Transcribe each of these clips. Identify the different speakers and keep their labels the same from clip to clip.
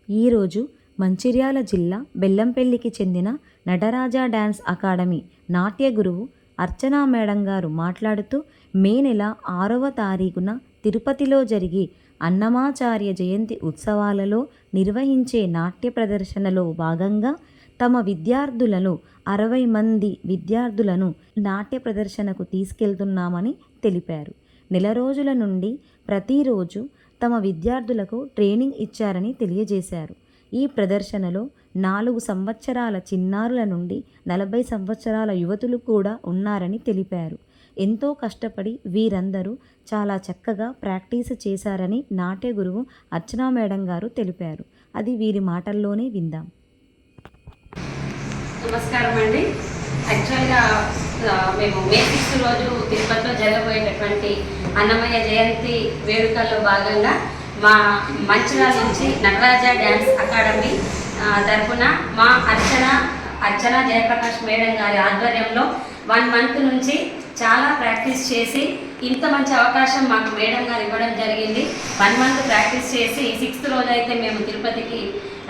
Speaker 1: ఈరోజు మంచిర్యాల జిల్లా బెల్లంపల్లికి చెందిన నటరాజా డ్యాన్స్ అకాడమీ నాట్య గురువు అర్చనా మేడం గారు మాట్లాడుతూ మే నెల 6వ తారీఖున తిరుపతిలో జరిగే అన్నమాచార్య జయంతి ఉత్సవాలలో నిర్వహించే నాట్య ప్రదర్శనలో భాగంగా తమ విద్యార్థులలో 60 మంది విద్యార్థులను నాట్య ప్రదర్శనకు తీసుకెళ్తున్నామని తెలిపారు. నెల రోజుల నుండి ప్రతిరోజు తమ విద్యార్థులకు ట్రైనింగ్ ఇచ్చారని తెలియజేశారు. ఈ ప్రదర్శనలో 4 సంవత్సరాల చిన్నారుల నుండి 40 సంవత్సరాల యువతులు కూడా ఉన్నారని తెలిపారు. ఎంతో కష్టపడి వీరందరూ చాలా చక్కగా ప్రాక్టీస్ చేశారని నాట్య గురువు అర్చనా మేడం గారు తెలిపారు. అది వీరి మాటల్లోనే విందాం.
Speaker 2: నమస్కారం అండి. యాక్చువల్గా మేము మే 6 రోజు తిరుపతిలో జరగబోయేటటువంటి అన్నమయ్య జయంతి వేడుకల్లో భాగంగా మా మంచిర్యాల నుంచి నటరాజా డ్యాన్స్ అకాడమీ తరఫున మా అర్చన జయప్రకాష్ మేడం గారి ఆధ్వర్యంలో 1 మంత్ నుంచి చాలా ప్రాక్టీస్ చేసి ఇంత మంచి అవకాశం మాకు మేడం గారు ఇవ్వడం జరిగింది. 1 మంత్ ప్రాక్టీస్ చేసి 6th రోజు అయితే మేము తిరుపతికి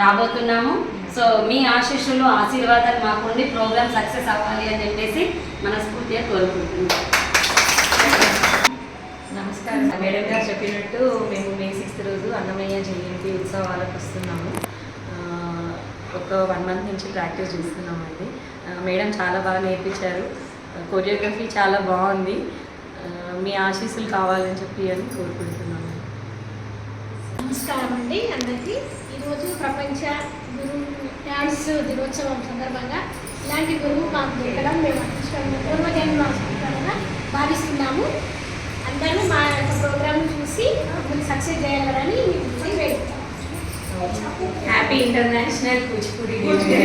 Speaker 2: రాబోతున్నాము. సో మీ ఆశీస్సులు ఆశీర్వాదాలు మాకుండి ప్రోగ్రామ్ సక్సెస్ అవ్వాలి అని చెప్పేసి మనస్ఫూర్తిగా కోరుకుంటున్నాం.
Speaker 3: నమస్కారం. మేడం గారు చెప్పినట్టు మేము మే 6th రోజు అన్నమయ్య జయంతి ఉత్సవాలకు వస్తున్నాము. ఒక 1 మంత్ నుంచి ప్రాక్టీస్ చేస్తున్నామండి. మేడం చాలా బాగా నేర్పించారు. కొరియోగ్రఫీ చాలా బాగుంది. మీ ఆశీస్సులు కావాలని చెప్పి అని కోరుకుంటున్నాము.
Speaker 4: నమస్కారం అండి అందరికీ. ఈరోజు ప్రపంచ గురువు డ్యాన్స్ దినోత్సవం సందర్భంగా ఇలాంటి గురువు మాకు దొరకడం మేము అదృష్టంగా పూర్వజన్మగా భావిస్తున్నాము. అందరూ మా యొక్క ప్రోగ్రామ్ చూసి సక్సెస్ చేయగలరని వేడుకుంటాం.
Speaker 3: Happy international Kuchipudi day.